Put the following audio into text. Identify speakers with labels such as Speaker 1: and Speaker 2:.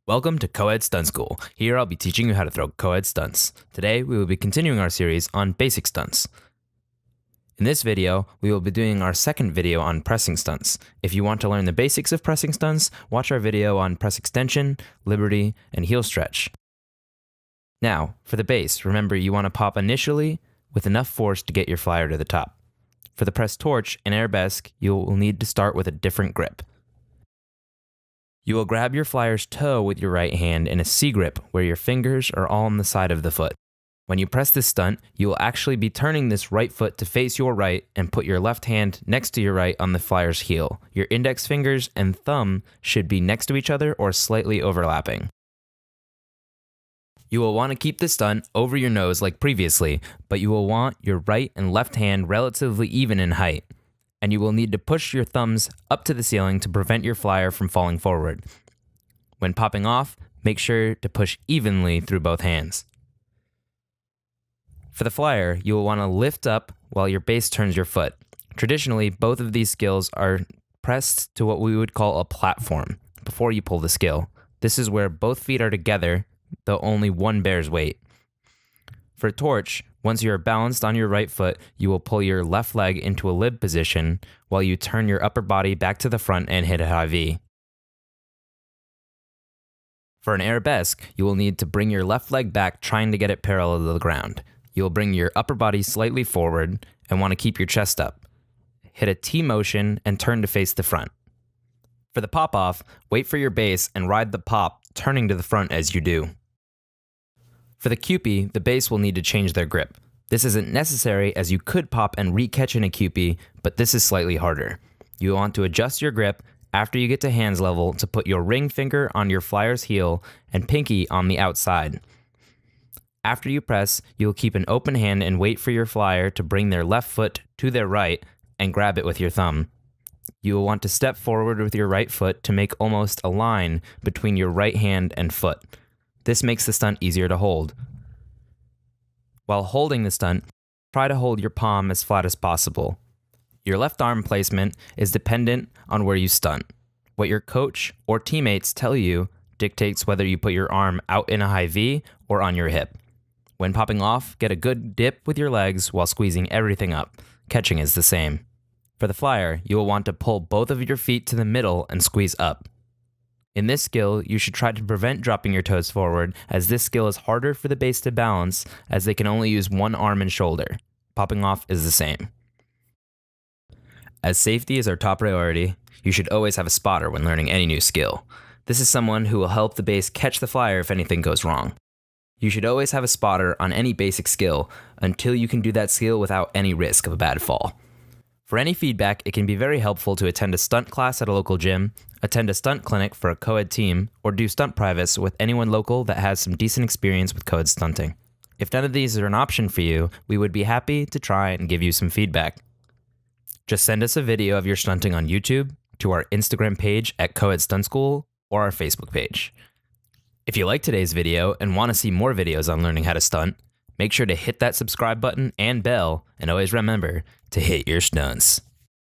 Speaker 1: Welcome to Coed Stunt School. Here I'll be teaching you how to throw Coed stunts. Today we will be continuing our series on basic stunts. In this video, we will be doing our second video on pressing stunts. If you want to learn the basics of pressing stunts, watch our video on press extension, liberty, and heel stretch. Now, for the base, remember you want to pop initially with enough force to get your flyer to the top. For the press torch and arabesque, you will need to start with a different grip. You will grab your flyer's toe with your right hand in a C grip where your fingers are all on the side of the foot. When you press this stunt, you will actually be turning this right foot to face your right and put your left hand next to your right on the flyer's heel. Your index fingers and thumb should be next to each other or slightly overlapping. You will want to keep the stunt over your nose like previously, but you will want your right and left hand relatively even in height. And you will need to push your thumbs up to the ceiling to prevent your flyer from falling forward. When popping off, make sure to push evenly through both hands. For the flyer, you will want to lift up while your base turns your foot. Traditionally, both of these skills are pressed to what we would call a platform before you pull the skill. This is where both feet are together, though only one bears weight. For a torch, once you are balanced on your right foot, you will pull your left leg into a lib position while you turn your upper body back to the front and hit a high V. For an arabesque, you will need to bring your left leg back trying to get it parallel to the ground. You will bring your upper body slightly forward and want to keep your chest up. Hit a T motion and turn to face the front. For the pop-off, wait for your base and ride the pop, turning to the front as you do. For the Kewpie, the base will need to change their grip. This isn't necessary as you could pop and re-catch in a Kewpie, but this is slightly harder. You want to adjust your grip after you get to hands level to put your ring finger on your flyer's heel and pinky on the outside. After you press, you will keep an open hand and wait for your flyer to bring their left foot to their right and grab it with your thumb. You will want to step forward with your right foot to make almost a line between your right hand and foot. This makes the stunt easier to hold. While holding the stunt, try to hold your palm as flat as possible. Your left arm placement is dependent on where you stunt. What your coach or teammates tell you dictates whether you put your arm out in a high V or on your hip. When popping off, get a good dip with your legs while squeezing everything up. Catching is the same. For the flyer, you will want to pull both of your feet to the middle and squeeze up. In this skill, you should try to prevent dropping your toes forward, as this skill is harder for the base to balance as they can only use one arm and shoulder. Popping off is the same. As safety is our top priority, you should always have a spotter when learning any new skill. This is someone who will help the base catch the flyer if anything goes wrong. You should always have a spotter on any basic skill until you can do that skill without any risk of a bad fall. For any feedback, it can be very helpful to attend a stunt class at a local gym, attend a stunt clinic for a Coed team, or do stunt privates with anyone local that has some decent experience with Coed stunting. If none of these are an option for you, we would be happy to try and give you some feedback. Just send us a video of your stunting on YouTube, to our Instagram page at Coed Stunt School, or our Facebook page. If you like today's video and want to see more videos on learning how to stunt, make sure to hit that subscribe button and bell, and always remember to hit your stunts.